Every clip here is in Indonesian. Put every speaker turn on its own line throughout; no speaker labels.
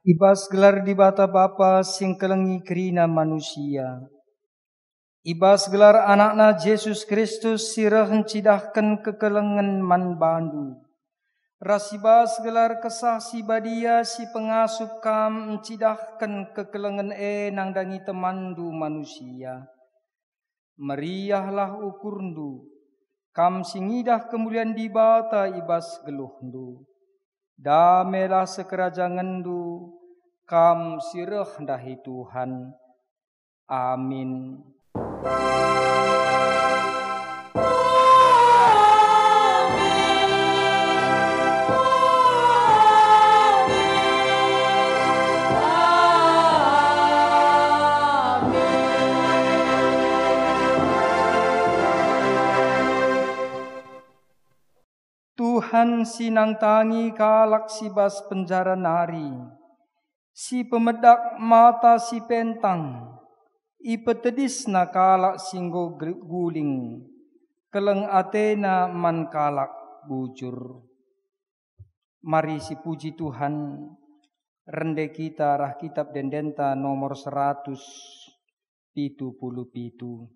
Ibas gelar di bata Bapa sing kelengi kerina manusia. Ibas gelar anakna Yesus Kristus sirah cidahkan kekelengan man bandu. Rasibas gelar kesah si badia si pengasup kam cidahkan kekelengan nang dangi temandu manusia. Meriahlah ukurndu, kam singidah kemuliaan di bata ibas geluhndu. Damelah sekerajangandu, kam sirah dahi Tuhan. Amin. Tuhan sinang tangi kalak si bas penjara nari, si pemedak mata si pentang, ipetedis na kalak singgo guling, keleng atena man kalak bujur. Mari si puji Tuhan, rende kita rah kitab dendenta nomor 177.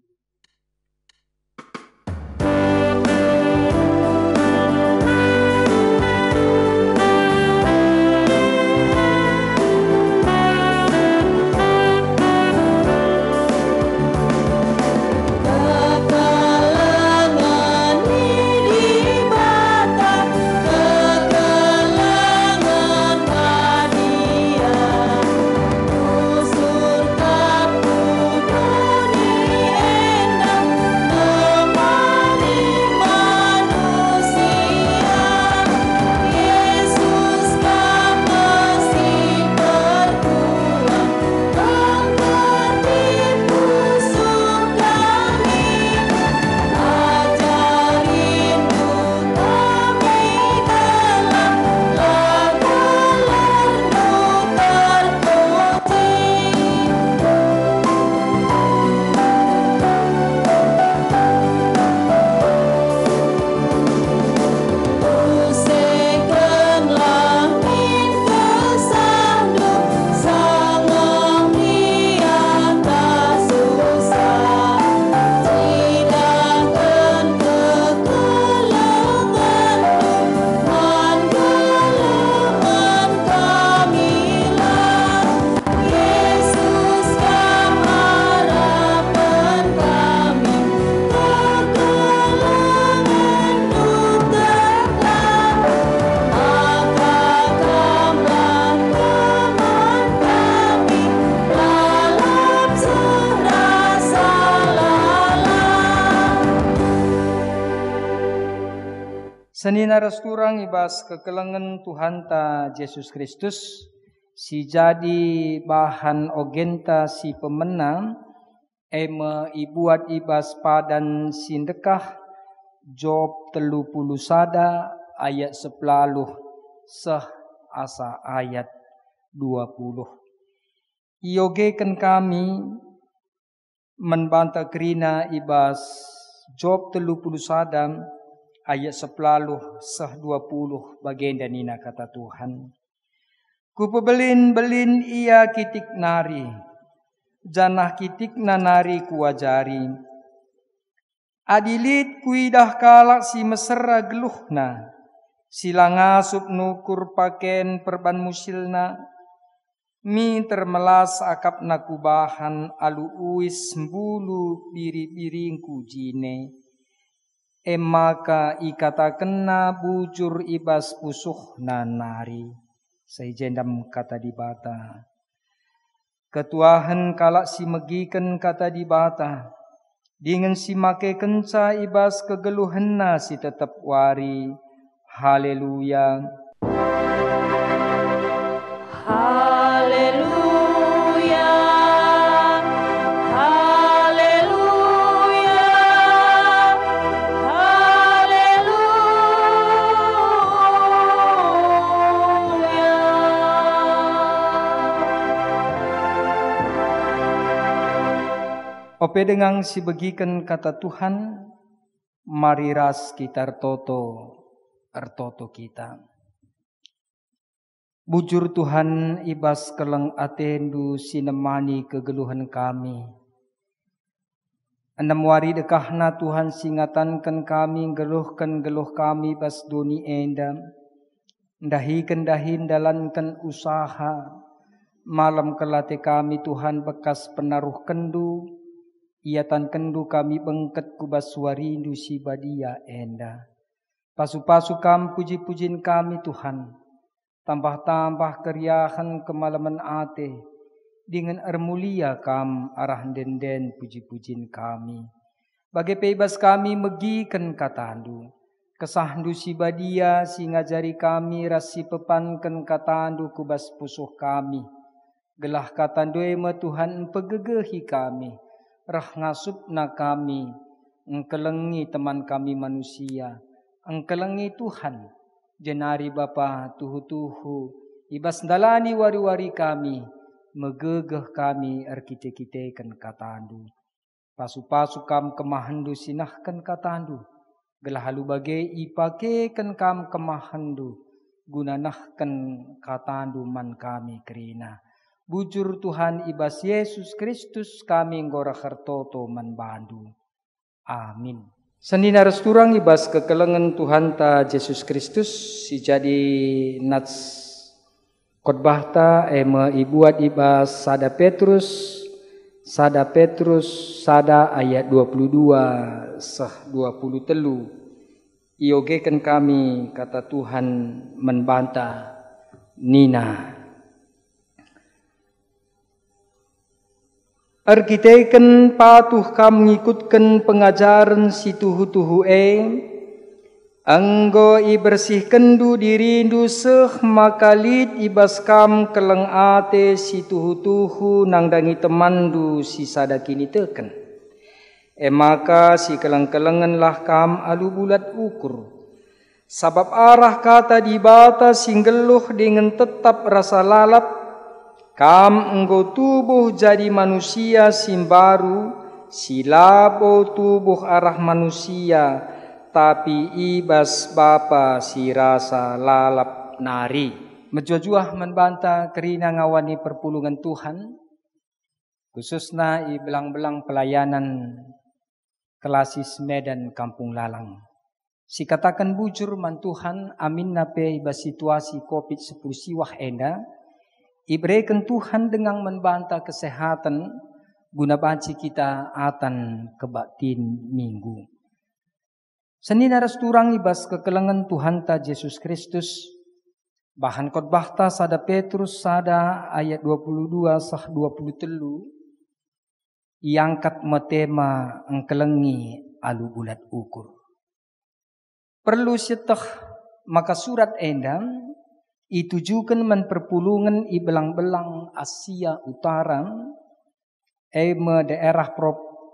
Senina resturang ibas kekelengan Tuhan ta Yesus Kristus, si jadi bahan ogenta si pemenang, eme ibuat ibas padan sindekah, Job 30 ayat 10 seh asa ayat 20. Iogekan kami membantah kerina ibas Job 30 ayat 10 seh 20 bagian danina kata Tuhan. Ku pebelin-belin ia kitik nari, janah kitik nari kuajari. Adilit kuidah kalak si mesera geluhna, sila ngasup nukur paken perban musilna, mi termelas akap nakubahan alu uis mbulu biri-biringku jine. Maka ikata kena bujur ibas pusuh nanari. Sejendam kata di bata. Ketuahan kalak si megiken kata di bata. Dengan si make kenca ibas kegeluhenna si tetap wari. Haleluya.
Haleluya.
Ope dengan si begiken kata Tuhan, mari ras kita ertoto kita. Bujur Tuhan ibas keleng atendu sinemani kegeluhan kami. Enam wari dekahna Tuhan singatankan kami geluhkan geluh kami bas doni endam. Dahikan dahin dalankan usaha. Malam kelate kami Tuhan bekas penaruh kendu. Iatan kendu kami bengket kubas warindu si badia enda. Pasu-pasu kam puji-pujin kami Tuhan. Tambah-tambah keriahan kemalaman ate. Dengan ermulia kam arah denden puji-pujin kami. Bagai bebas kami megiken katandu. Kesahdu si badia si ngajari kami rasi pepanken katandu kubas pusuh kami. Gelah katandu ema Tuhan pegegehi kami. Rah ngasupna kami. Engkelengi teman kami manusia. Engkelengi Tuhan. Jenari Bapa tuhu-tuhu ibas dalani wari-wari kami megegeh kami erkite-kiteken katandu pasu-pasu kam kemahandu sinahkan katandu gelah halu bagai ipakeken kam kemahandu gunanahkan katandu man kami kerina bujur Tuhan ibas Yesus Kristus kami ngora hartoto man bandu amin. Senina resturang ibas kekelengan Tuhan ta Yesus Kristus si jadi nats khotbah ta ema ibuat ibas sada Petrus sada ayat 22 sah 23 iogekan kami kata Tuhan membantah nina Arkiteken patuh kam ngikutkan pengajaran si tuhu-tuhu anggo ibersihkan du dirindu seh makalit ibas kam keleng ate si tuhu-tuhu nangdangi temandu si sadakini teken. Maka si keleng-kelengan lah kam alu bulat ukur. Sabab arah kata dibata singgeluh dengan tetap rasa lalap. Kam engkau tubuh jadi manusia simbaru, silabo tubuh arah manusia, tapi ibas Bapa si rasa lalap nari. Menjuah-juah membantah kerina ngawani perpulungan Tuhan, khususnya i belang-belang pelayanan kelasis Medan Kampung Lalang. Si katakan bujur man Tuhan amin nape ibas situasi COVID-10 siwah enda, iberikan Tuhan dengan membantah kesehatan guna banci kita atan kebatin minggu. Senina resturang ibas kekelengan Tuhan ta Yesus Kristus. Bahan khotbah ta sada Petrus sada ayat 22 sah 23. Iangkat metema engkelengi alu bulat ukur. Perlu seteh maka surat endam itujukan menperpulungan i belang-belang Asia Utara, daerah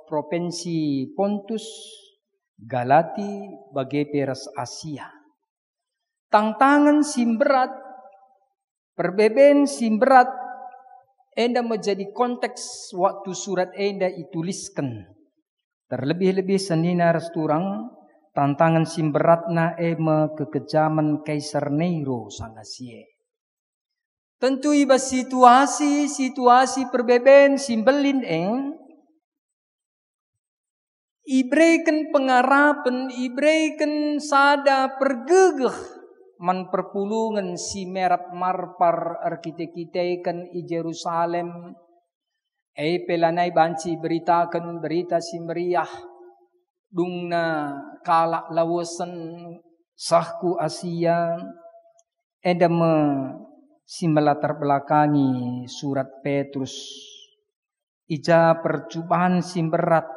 provinsi Pontus, Galati, bagai peras Asia. Tantangan simberat, perbeben simberat, enda menjadi konteks waktu surat enda dituliskan. Terlebih-lebih senina resturang, tantangan simberatna kekejaman Kaisar Nero sangasie. Tentu iba situasi perbeben simbelin ibreiken pengarapan, ibreiken sada pergegeh man perpulungan si merap marpar arkitek-kiteken i Jerusalem. Pelanai banci beritakan berita si meriah. Dungna kalak lawasan sahku Asia edame si melatar belakangi surat Petrus ija percobaan si berat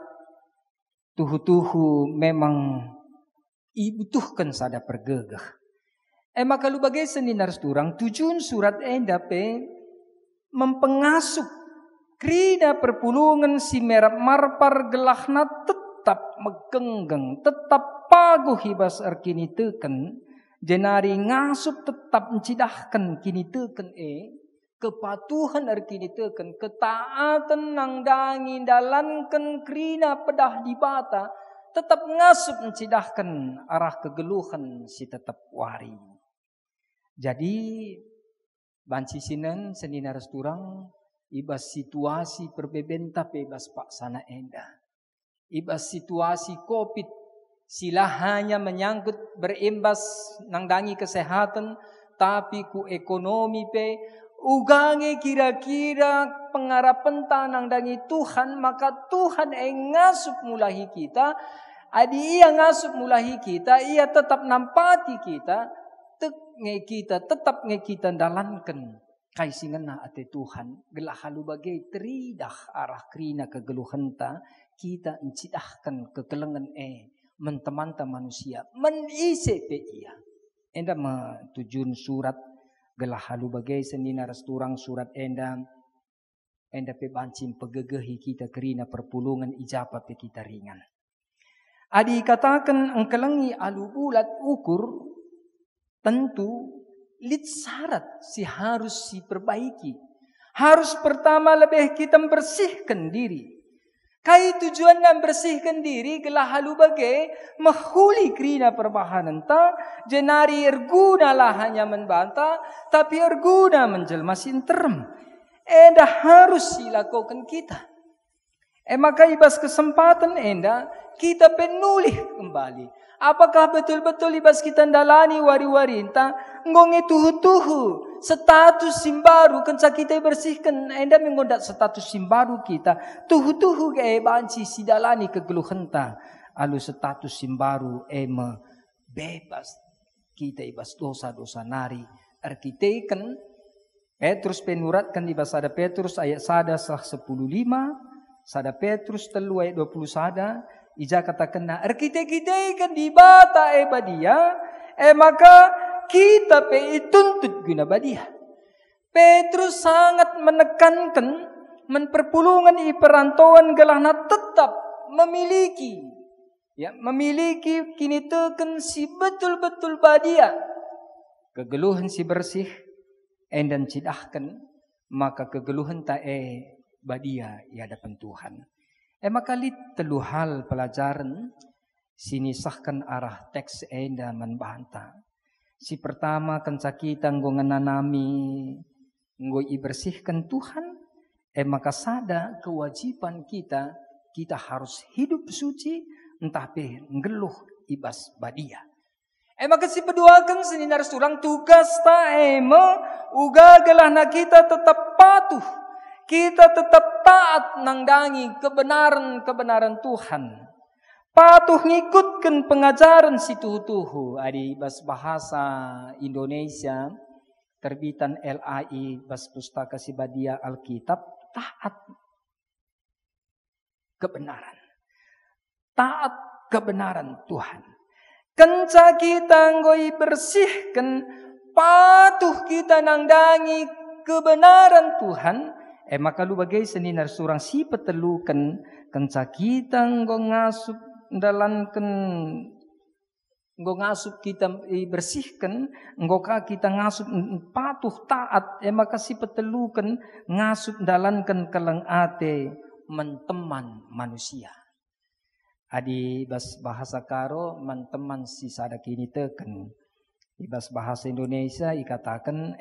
tuhu-tuhu memang ibutuhkan sada pergegah. Maka lu bagai seninar turang tujuan surat endape mempengasuh krida perpulungan si merap marpar gelahna tetap megenggeng, tetap paguh hibas kini teken, jenari ngasup tetap mencidahkan kini teken kepatuhan kini teken, ketaatan nang dangi dalankan krina pedah dibata, tetap ngasup mencidahkan arah kegeluhan si tetap wari. Jadi Banci sinen senina resturang ibas situasi perbebenta bebas pak sana enda. Ibas situasi COVID sila hanya menyangkut berimbas nangdangi kesehatan tapi ku ekonomi pe ugange kira-kira pengharapan nangdangi Tuhan maka Tuhan ngasup mulahi kita. Adi ia ngasup mulahi kita ia tetap nampati kita. Tetap kita dalankan kaisingena ate Tuhan gelah halu bagai teridah arah krina kegeluhenta kita encidahkan kekelengan mentemanta manusia menise pe ia enda matujun surat gelah halu bagai senina resturang surat enda pe bancin pegegehi kita kerina perpulungan ijapa pe kita ringan adi katakan engkelengi alu bulat ukur tentu lid syarat harus perbaiki. Harus pertama lebih kita membersihkan diri. Kai tujuan membersihkan diri gelah halu bagai mahuli krina perbahanan ta jenari erguna lah hanya membantah tapi erguna menjelma sinterem. Enda harus dilakukan kita. Maka ibas kesempatan enda kita penulih kembali. Apakah betul-betul ibas kita dalani wari-warinta ngonge tuhu-tuhu status simbaru kenca kita bersihkan enda mengodak status simbaru kita tuhu-tuhu ke banci sidalani kegeluhenta alu status simbaru bebas kita ibas dosa-dosa nari arkiteken Petrus penuratkan ibas sada Petrus ayat sada sah 15 sada Petrus 3 ayat 20 sada ija katakan na arkite-kite kan di bata badia maka kita pe tuntut guna badia. Petrus sangat menekankan menperpulungan perantauan gelahna tetap memiliki kini teken si betul-betul badia kegeluhan si bersih dan cidahkan maka kegeluhan ta badia di hadapan Tuhan. Maka telu hal pelajaran sini sahkan arah teks enda membantah. Si pertama kenca kita nggo ngananami nggo ibersihkan Tuhan. Maka sada kewajiban kita harus hidup suci entah pe ngeluh ibas badia. Maka si kedua kan seninar surang tugas ta uga gelahna kita tetap patuh. Kita tetap taat nangdangi kebenaran Tuhan. Patuh ngikutkan pengajaran si tuhu-tuhu. Adi bas bahasa Indonesia terbitan LAI bas pustaka si badia Alkitab taat kebenaran. Taat kebenaran Tuhan. Kenca kita ngoi bersihkan patuh kita nangdangi kebenaran Tuhan. Maka lu bagai seninar surang si petelukan kenca kita nggo ngasup kita bersihkan nggo kita ngasup patuh taat maka si petelukan ngasup dalankan keleng ate menteman manusia. Adi bas bahasa karo menteman si sadak ini teken. Di bas bahasa Indonesia ikatakan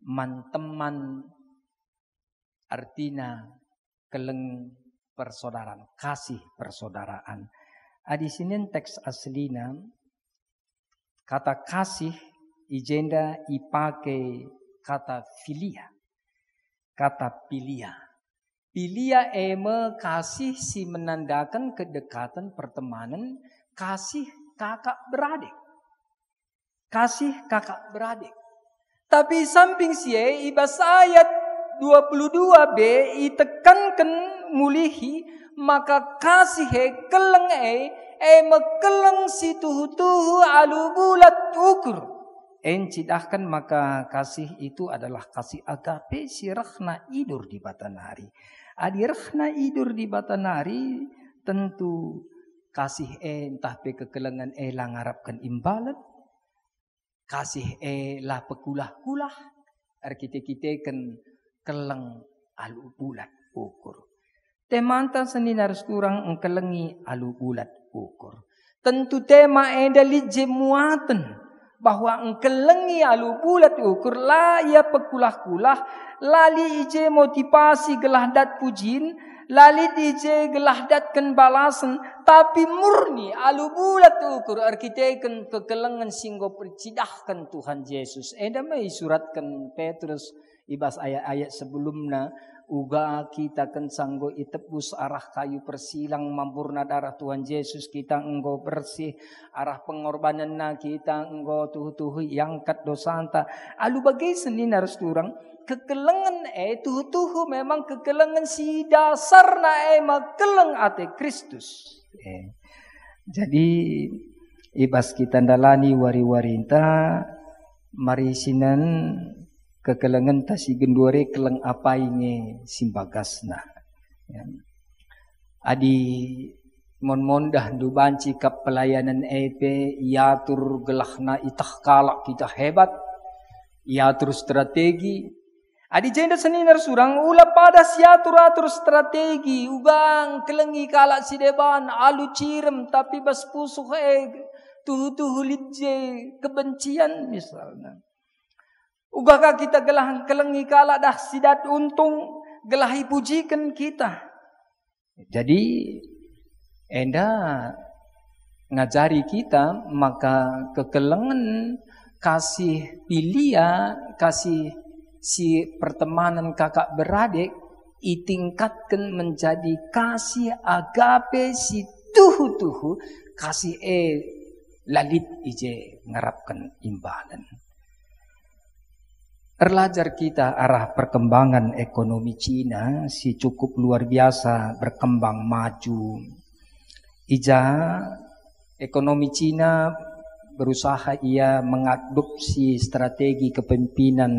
menteman artinya keleng persaudaraan, kasih persaudaraan. Di sini teks aslina kata kasih ijenda ipake kata filia. Kata pilia. Pilia kasih si menandakan kedekatan pertemanan, kasih kakak beradik. Kasih kakak beradik. Tapi samping sie ibas ayat 22b itekankan mulihi maka kasih keleng mekeleng si tuhu-tuhu alu bulat ukur. Encidahkan maka kasih itu adalah kasih agape si rehna idur di batanari. Adi rehna idur di batanari tentu kasih entah pe kekelengan lah ngarapkan imbalan. Kasih lah pekulah-kulah. Arkite-kiteken keleng alu bulat ukur. Temanta seninar kurang engkelengi alu bulat ukur. Tentu tema enda li jemuatan bahwa engkelengi alu bulat ukur la ia pekulah-kulah lali ije motivasi gelah dat pujin lali ije gelah dat ken balasan tapi murni alu bulat ukur arkiteken kekelengan singgo percidahkan Tuhan Yesus. Eda mai suratkan Petrus ibas ayat-ayat sebelumnya uga kita kan sanggo itebus arah kayu persilang mampurna darah Tuhan Yesus kita enggo bersih arah pengorbanan na kita enggo tuhu-tuhu yangkat dosanta alu bagai senin harus turang kekelengan tuhu-tuhu memang kekelengan si dasar na makeleng ate Kristus. Jadi ibas kita dalani wari-warinta mari sinan kekelengan tasi gendore keleng apa ini simbagasna. Ya. Adi mon-mondah du banci kap pelayanan EP yatur gelahna itah kalak kita hebat yatur strategi. Adi jenda seninar surang ula pada siatur-atur strategi ugang kelengi kalak si deban alu cirem tapi bas pusuh tuhu-tuhu lidje kebencian misalnya. Ugakah kita gelah kelengi kala dah sidat untung gelahi pujikan kita. Jadi enda ngajari kita maka kekelengan kasih pilia kasih si pertemanan kakak beradik itingkatkan menjadi kasih agape si tuhu-tuhu kasih lalit ije ngarapkan imbalan. Terlajar kita arah perkembangan ekonomi Cina si cukup luar biasa berkembang maju. Ija ekonomi Cina berusaha ia mengadopsi strategi kepemimpinan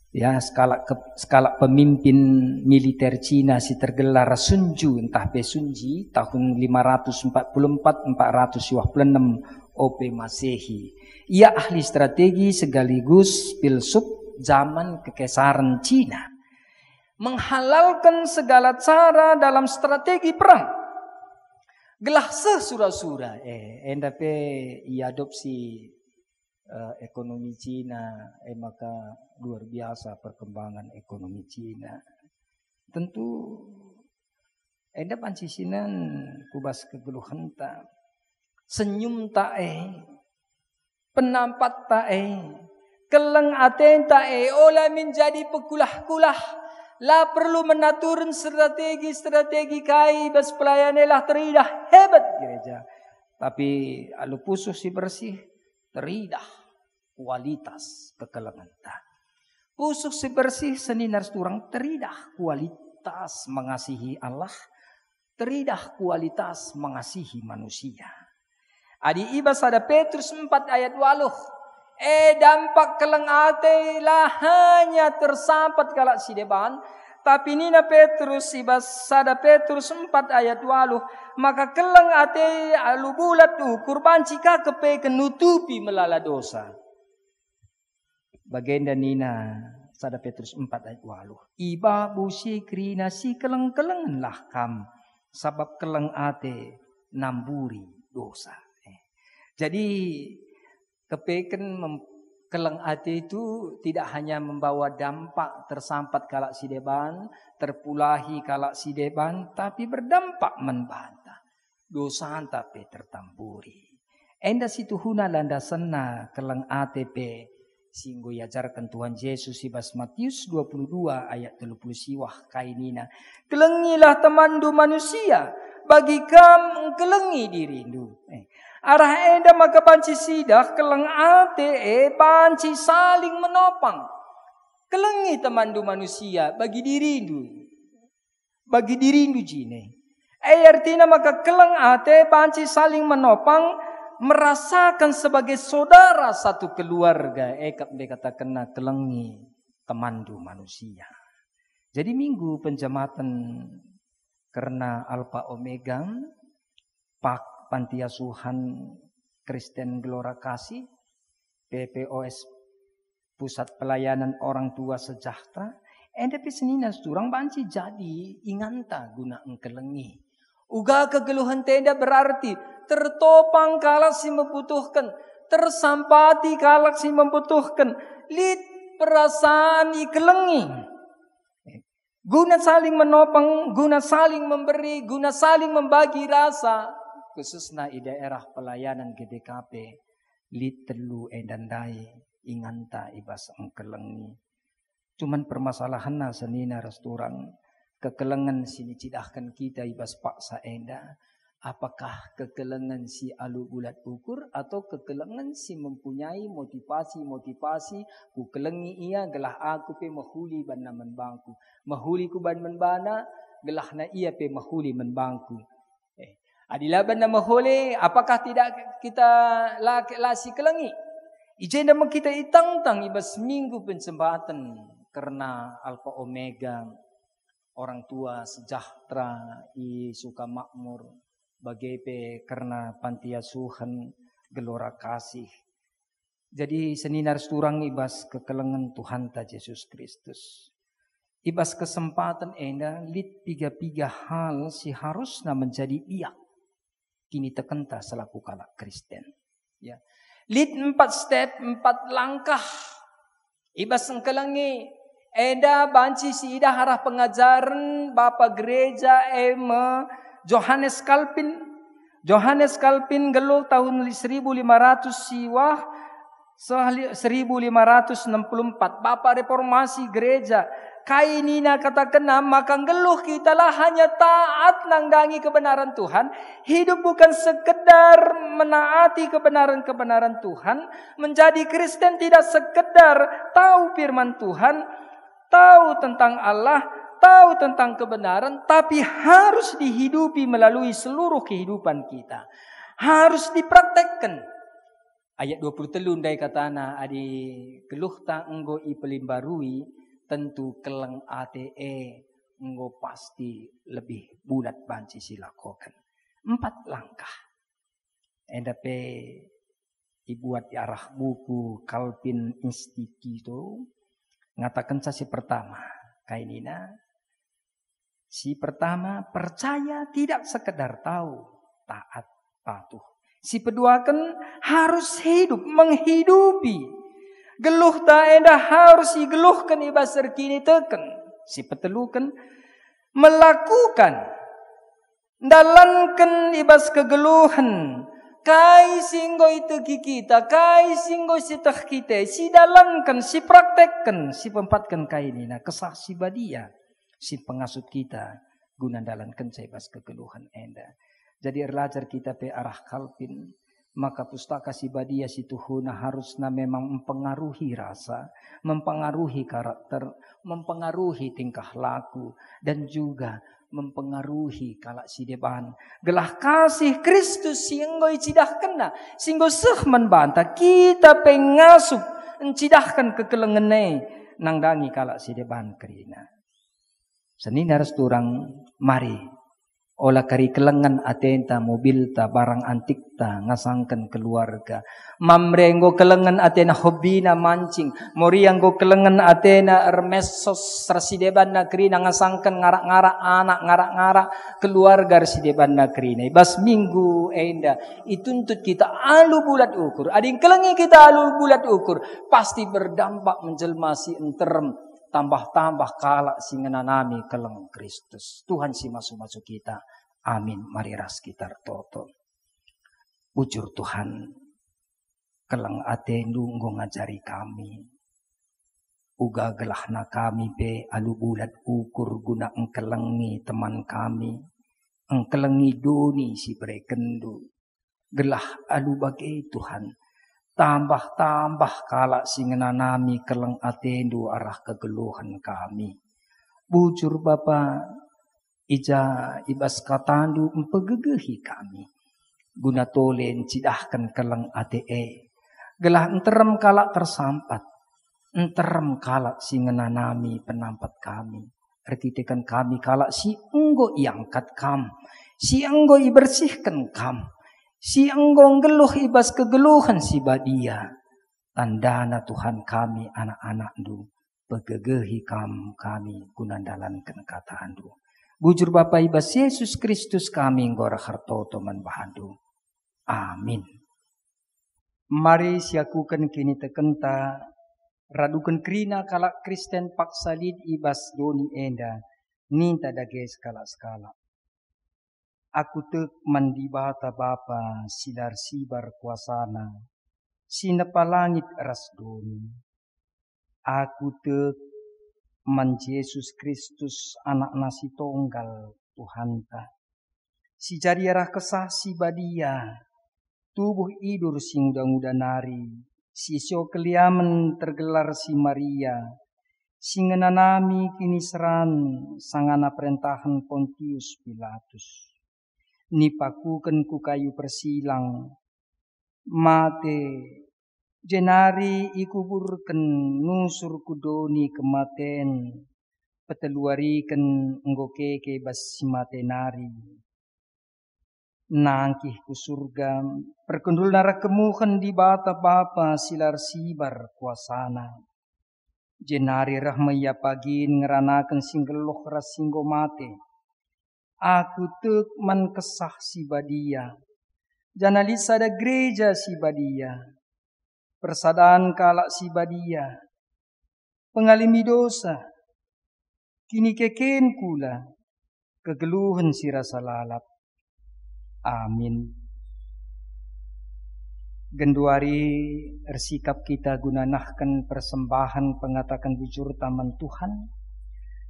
ya skala pemimpin militer Cina si tergelar Sun Ju entah Pesunji tahun 544-426 OP Masehi. Ia ahli strategi sekaligus filsuf zaman kekaisaran Cina. Menghalalkan segala cara dalam strategi perang. Gelah sesura-sura. Endape ia adopsi ekonomi Cina. Maka luar biasa perkembangan ekonomi Cina. Tentu endap ancisinan kubas kegeluhan tak. Senyum tak penampat tae, keleng aten tae, olah menjadi pekulah-kulah. Lah perlu menaturun strategi kai bas pelayanelah teridah hebat gereja. Tapi alu pusuh si bersih teridah kualitas kekelengan ta. Pusuh si bersih seninar turang teridah kualitas mengasihi Allah, teridah kualitas mengasihi manusia. Adi ibas ada Petrus 4 ayat 8. Dampak keleng ate lah hanya tersampat kalak si deban. Tapi nina Petrus ibas ada Petrus 4 ayat 8. Maka keleng ate alu bulat kurban cika kepe kenutupi melala dosa. Bagenda nina sada Petrus 4 ayat 8. Iba busi krina si keleng-kelengan lah kam. Sabab keleng ate namburi dosa. Jadi kepeken keleng ate itu tidak hanya membawa dampak tersampat kalak si deban, terpulahi kalak si deban, tapi berdampak membantah. Dosa tapi tertampuri. Enda situ huna landasanna keleng ate pe singgo yajarkan Tuhan Yesus ibas Matius 22 ayat 30 siwah kainina. Kelengilah temandu manusia, bagi kam kelengi dirindu. Arah enda maka panci sidah keleng ate panci saling menopang. Kelengi temandu manusia bagi dirindu. Bagi dirindu jine. Artinya maka keleng ate panci saling menopang, merasakan sebagai saudara satu keluarga. Kap katakan kelengi temandu manusia. Jadi minggu penjamatan karena Alfa Omega Pak Panti Asuhan Kristen Gelora Kasih, PPOS Pusat Pelayanan Orang Tua Sejahtera, endepi senina surang banci jadi inganta guna engkelengi. Uga kegeluhan tenda berarti tertopang kala si membutuhkan, tersampati kalak si membutuhkan. Lit perasaan ikelengi. Guna saling menopang, guna saling memberi, guna saling membagi rasa. Khususnya di daerah pelayanan GDKP. Lit telu endandai inganta ibas engkelengi. Cuman permasalahannya senina restoran. Kekelengan sini cidahkan kita ibas paksa enda. Apakah kekelengan si alu bulat ukur atau kekelengan si mempunyai motivasi ku kelengi ia gelah aku pe mahuli banna menbangku. Mahuli ku ban menbana gelah na ia pe mahuli menbangku. Adila banna mahuli apakah tidak kita lasi kelengi? Ijenda kita itang-tang ibas minggu pensembahatan karena alfa omega orang tua sejahtera i suka makmur. Bagai karena panti asuhan gelora kasih. Jadi seninar surang ibas kekelengan Tuhan ta Yesus Kristus. Ibas kesempatan enda lit piga hal si harusna menjadi iak. Kini tekenta selaku kalak Kristen. Ya. Lit 4 step, 4 langkah. Ibas engkelengi enda banci si ida harah pengajaran Bapak Gereja Johannes Calvin geluh tahun 1500 siwah 1564 Bapak Reformasi Gereja kainina katakan maka geluh kita lah hanya taat nangdangi kebenaran Tuhan, hidup bukan sekedar menaati kebenaran Tuhan, menjadi Kristen tidak sekedar tahu firman Tuhan, tahu tentang Allah, tahu tentang kebenaran, tapi harus dihidupi melalui seluruh kehidupan kita. Harus dipraktekkan. Ayat 23 dari katana adi geluh ta enggo ipelimbarui tentu keleng ATE enggo pasti lebih bulat banci silakokan. 4 langkah. Endape dibuat di arah buku Calvin Institute ngatakan si pertama kainina. Si pertama percaya tidak sekedar tahu, taat, patuh. Si kedua kan harus hidup, menghidupi. Geluh ta enda harus digeluhkan ibas serkini teken. Si petelukan melakukan, dalankan ibas kegeluhan. Kai singgo itu kita, kai singgo si teh kita, si dalankan, si praktekkan, si pempatkan kainina kesaksi badia. Si pengasut kita guna dalankan sebas kegeluhan enda. Jadi erlajar kita pe arah Calvin, maka pustaka si badia si tuhuna harusnya memang mempengaruhi rasa, mempengaruhi karakter, mempengaruhi tingkah laku, dan juga mempengaruhi kalak si deban. Gelah kasih Kristus singgo icidah kena, singgo seh membantah kita pengasup encidahkan kekelengene nangdangi kalak si deban kerina. Seninar turang mari olah kari kelengan atenta mobil ta barang antik ta ngasangkan keluarga. Mamrenggo kelengan atena hobina mancing. Morianggo kelengan atena ermesos rasideban nakrina ngasangkan ngarak-ngarak anak ngarak-ngarak keluarga rasideban nakrina. Bas minggu enda ituntut kita alu bulat ukur. Ading kelengi kita alu bulat ukur pasti berdampak menjelma si enterem. Tambah-tambah kalak singenanami keleng Kristus. Tuhan si masuk-masuk kita. Amin. Mari ras kita toto. Ujur Tuhan. Keleng atendu nggo ngajari kami. Uga gelahna kami be alu bulat ukur guna engkelengi teman kami. Engkelengi doni si berekendu. Gelah alu bagai Tuhan. Tambah-tambah kalak singenanami keleng atendu arah kegeluhan kami. Bujur Bapa ija ibas katandu empegegehi kami. Guna tolen cidahkan keleng ATE. Gelah enterem kalak tersampat. Enterem kalak singenanami penampat kami. Erkitekan kami kalak si enggo iangkat kam. Si enggo ibersihkan kam. Si enggong geluh ibas kegeluhan si badia. Tandana Tuhan kami anak-anak du. Pegegehi kami gunandalankan kataan du. Bujur Bapa ibas Yesus Kristus kami ngora hartoto manbahandu. Amin. Mari siakukan kini tekenta, radukan krina kalak Kristen paksalid ibas doni enda, ninta dage skala-skala. Aku tek mandibata Bapa silar sibar kuasana, sinapalangit ras doni. Aku tek man Yesus Kristus anak nasi tonggal Tuhanta. Si jadi arah kesah si badia, tubuh idur sing muda nari, si sio keliaman tergelar si Maria, singenanami kini seran sangana perintahan Pontius Pilatus. Nipakuken ku kayu persilang, mate jenari ikuburken nusur kudoni kematen, peteluariken enggokeke bas si mate nari. Nangkih ku surga, perkundul nara kemuhan di bata Bapa silar sibar kuasana. Jenari rahmaya pagin ngeranakan singgeloh ras singgo mate. Aku tek man kesah si badia. Janalisa ada gereja si badia. Persadaan kalak si badia. Pengalimi dosa. Kini keken kula. Kegeluhan si rasa lalap. Amin. Genduari ersikap kita gunanahkan persembahan pengatakan bujur taman Tuhan.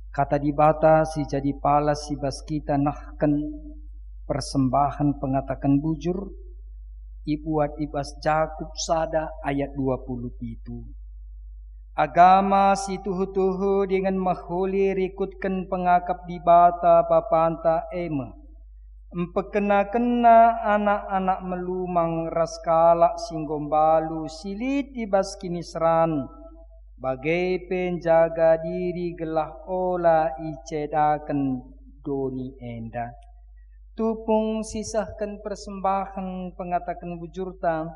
Kata dibata si jadi palas si bas kita nahkan persembahan pengatakan bujur. Ibuat ibas Jakub sada ayat 20 itu. Agama si tuhu-tuhu dengan mahuli rikutkan pengakap dibata bapanta ema. Empekena-kena anak-anak melumang raskalak singgombalu silit ibas kinisran. Bagai penjaga diri gelah ola icedakan doni enda. Tupung sisahkan persembahan pengatakan bujurta.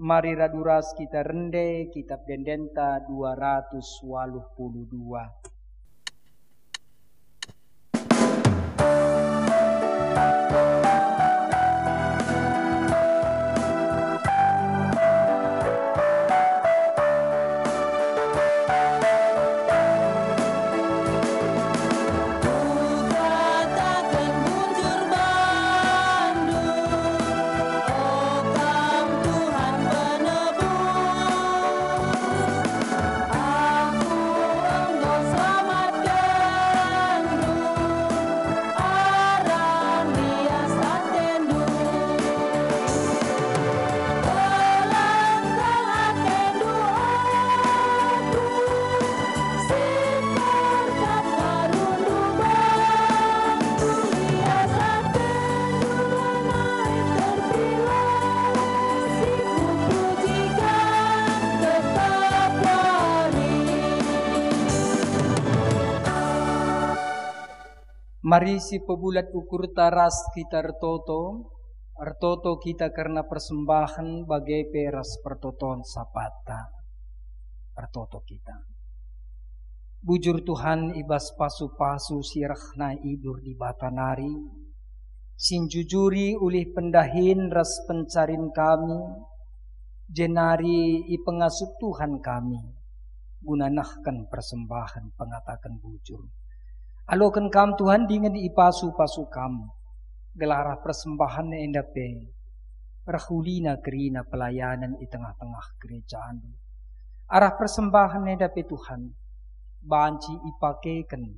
Mari raduras kita rende kitab Dendenta 282. Mari si pebulat ukur taras kita ertoto kita karena persembahan bagai peras pertoton sapata. Ertoto kita. Bujur Tuhan ibas pasu-pasu sirahna idur di batanari. Sinjujuri ulih pendahin ras pencarin kami. Jenari ipengasup Tuhan kami. Gunanahkan persembahan pengatakan bujur. Alokan kam Tuhan dengan ipasu-pasu kam. Gelarah persembahan na endape. Rahulina kerina pelayanan di tengah-tengah kerajaan. Arah persembahan na endape Tuhan. Banci ipakekan.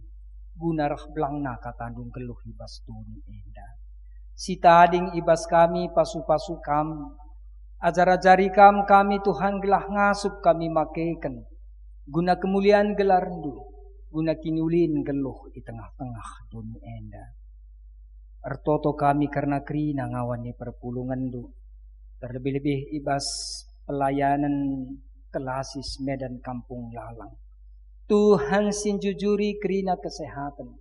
Gunarah belangna katandung keluh ibas tuni enda. Si tading ibas kami pasu-pasu kam. Ajar-ajari kam kami Tuhan gelah ngasup kami makekan. Guna kemuliaan gelarndu. Guna kinulin geluh di tengah-tengah dunia enda. Ertoto kami karena kerina ngawani perpulungan du. Terlebih-lebih ibas pelayanan kelasis Medan Kampung Lalang. Tuhan sinjujuri kerina kesehatan.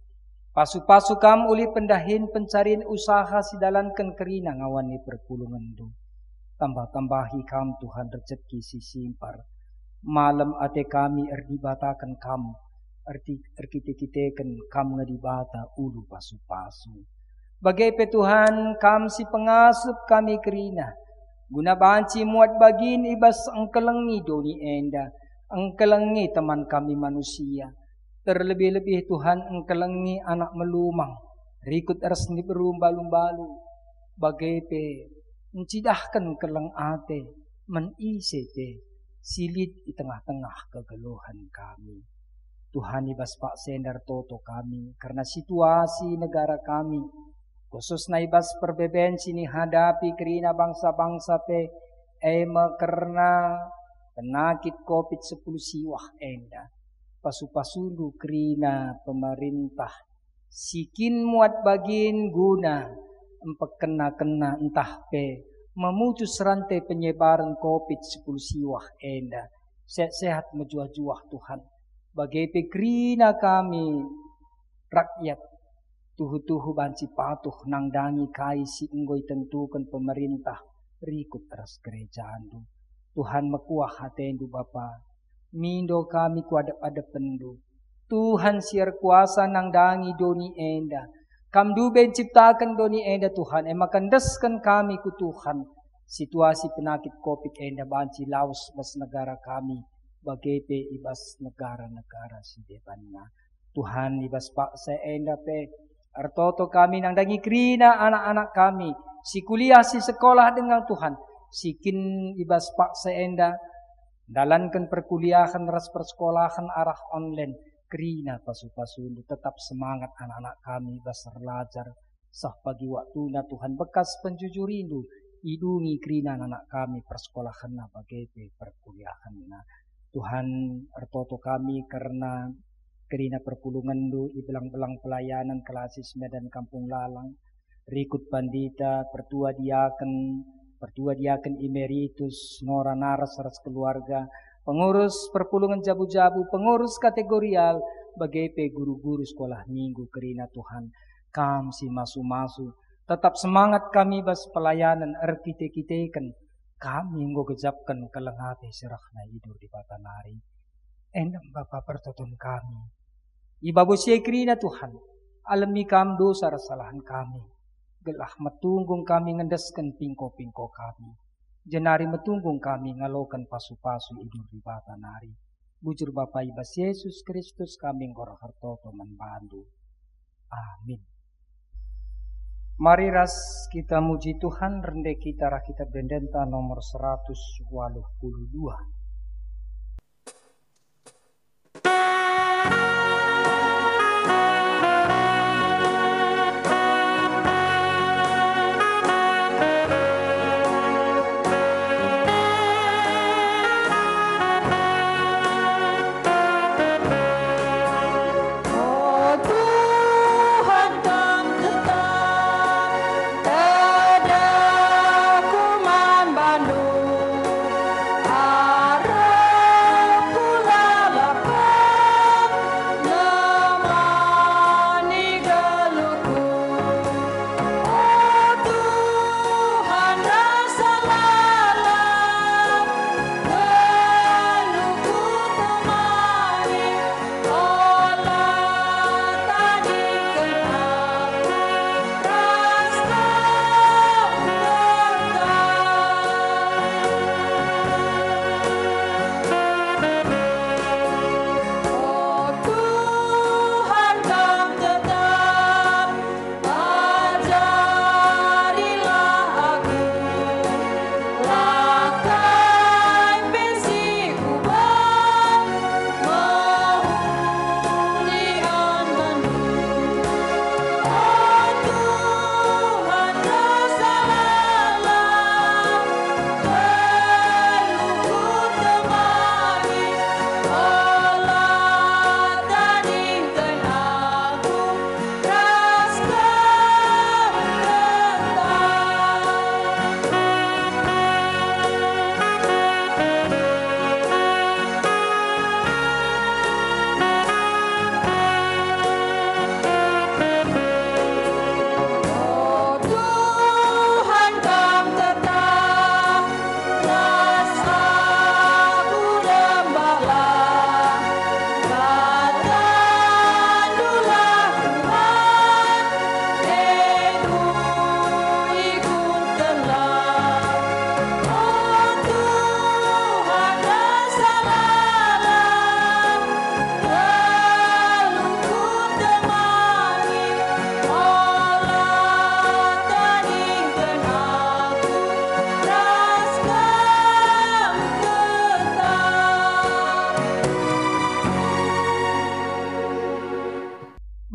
Pasu-pasu kam uli pendahin pencarian usaha sidalankan kerina ngawani perpulungan du. Tambah-tambahi kam Tuhan rezeki si simpar. Malam ate kami erdibatakan kam. Erkite-kiteken kam ngedibata ulu pasu-pasu. Bagai Tuhan kam si pengasup kami kerina. Guna banci muat bagin ibas engkelengi doni enda. Engkelengi teman kami manusia. Terlebih-lebih Tuhan engkelengi anak melumang. Rikut resni berumbalu-balu. Bagepe mencidahkan keleng ate. Menisete silit di tengah-tengah kegeluhan kami. Tuhan ibas Pak Sender toto kami. Karena situasi negara kami. Khusus na ibas perbebensi ni hadapi kerina bangsa-bangsa pe. Karena penyakit COVID-10 siwah enda. Pasu-pasulu kerina pemerintah. Sikin muat bagin guna. Empekena-kena entah pe. Memutus rantai penyebaran COVID-10 siwah enda. Sehat-sehat menjuah-juah Tuhan. Bagai pekrina kami. Rakyat. Tuhu-tuhu banci patuh nangdangi kai si enggoi tentukan pemerintah. Rikut teras kerajaan du. Tuhan mekuah hatendu Bapa. Mindo kami kuadap-adap pendu. Tuhan siar kuasa nangdangi doni enda. Kamdu ben ciptakan doni enda Tuhan. Makandaskan kami ku Tuhan. Situasi penyakit COVID enda banci laus bas negara kami. Bagepe ibas negara-negara si depannya. Tuhan ibas Pak seenda pe. Artoto kami nangdangi krina anak-anak kami. Si kuliah si sekolah dengan Tuhan. Sikin ibas Pak seenda. Dalankan perkuliahan ras persekolahan arah online. Krina pasu-pasu tetap semangat anak-anak kami basar belajar. Sah pagi waktu na Tuhan bekas penjujur rindu. Idungi krina anak kami persekolahan na bagepe perkuliahan na. Tuhan artoto kami karena kerina perpulungan du ibelang-belang pelayanan kelasis Medan Kampung Lalang. Rikut pandita, pertua diaken emeritus, nora naras ras keluarga, pengurus perpulungan jabu-jabu, pengurus kategorial, bagepe guru-guru sekolah minggu kerina Tuhan. Kam si masu-masu, tetap semangat kami bas pelayanan erkite-kiteken. Kami ngogejapkan kelengate serahna hidur di Batanari. Endam Bapa pertoton kami. Ibabu krina Tuhan. Alami kam dosa kesalahan kami. Gelah metunggung kami ngendeskan pingko-pingko kami. Jenari metunggung kami ngalokan pasu-pasu hidur di Batanari. Bujur Bapa ibas Yesus Kristus kami ngora hartoto membantu. Amin. Mari ras kita muji Tuhan rende kita rakita bendenta nomor 182.
Ah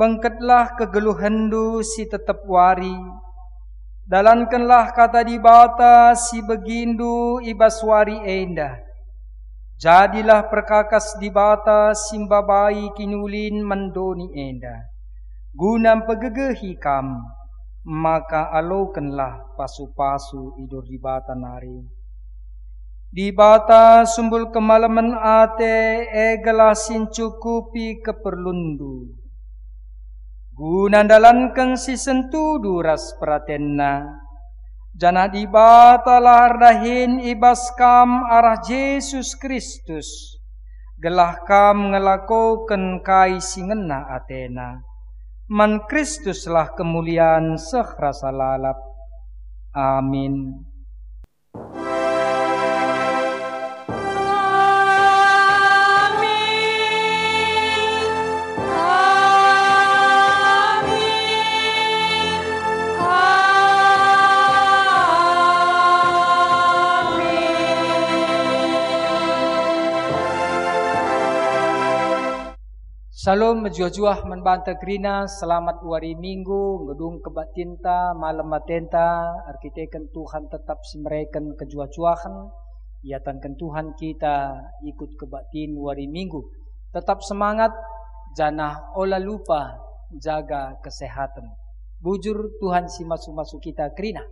Bangkatlah kegeluhendu si tetap wari. Dalankanlah kata di bata si begindu ibas wari endah. Jadilah perkakas di bata simbabai kinulin mendoni endah. Gunam pegegehi kam, maka alokanlah pasu-pasu idur di bata nari. Di bata sumbul kemalaman ate egalasin cukupi keperlundu. Gunandalankan si sentudu ras pratenna. Jana di bata lardahin ibas kam arah Yesus Kristus. Gelah kam ngelakokan kai singena atena. Man Kristuslah kemuliaan sehrasa lalap. Amin. Salam menjuah-juah membanta kerina selamat wari minggu ngedung kebat tinta malam matenta arkiteken Tuhan tetap simreken kejuah-juahan iatankan Tuhan kita ikut kebatin wari minggu tetap semangat janah olah lupa jaga kesehatan bujur Tuhan si masu-masu kita kerina.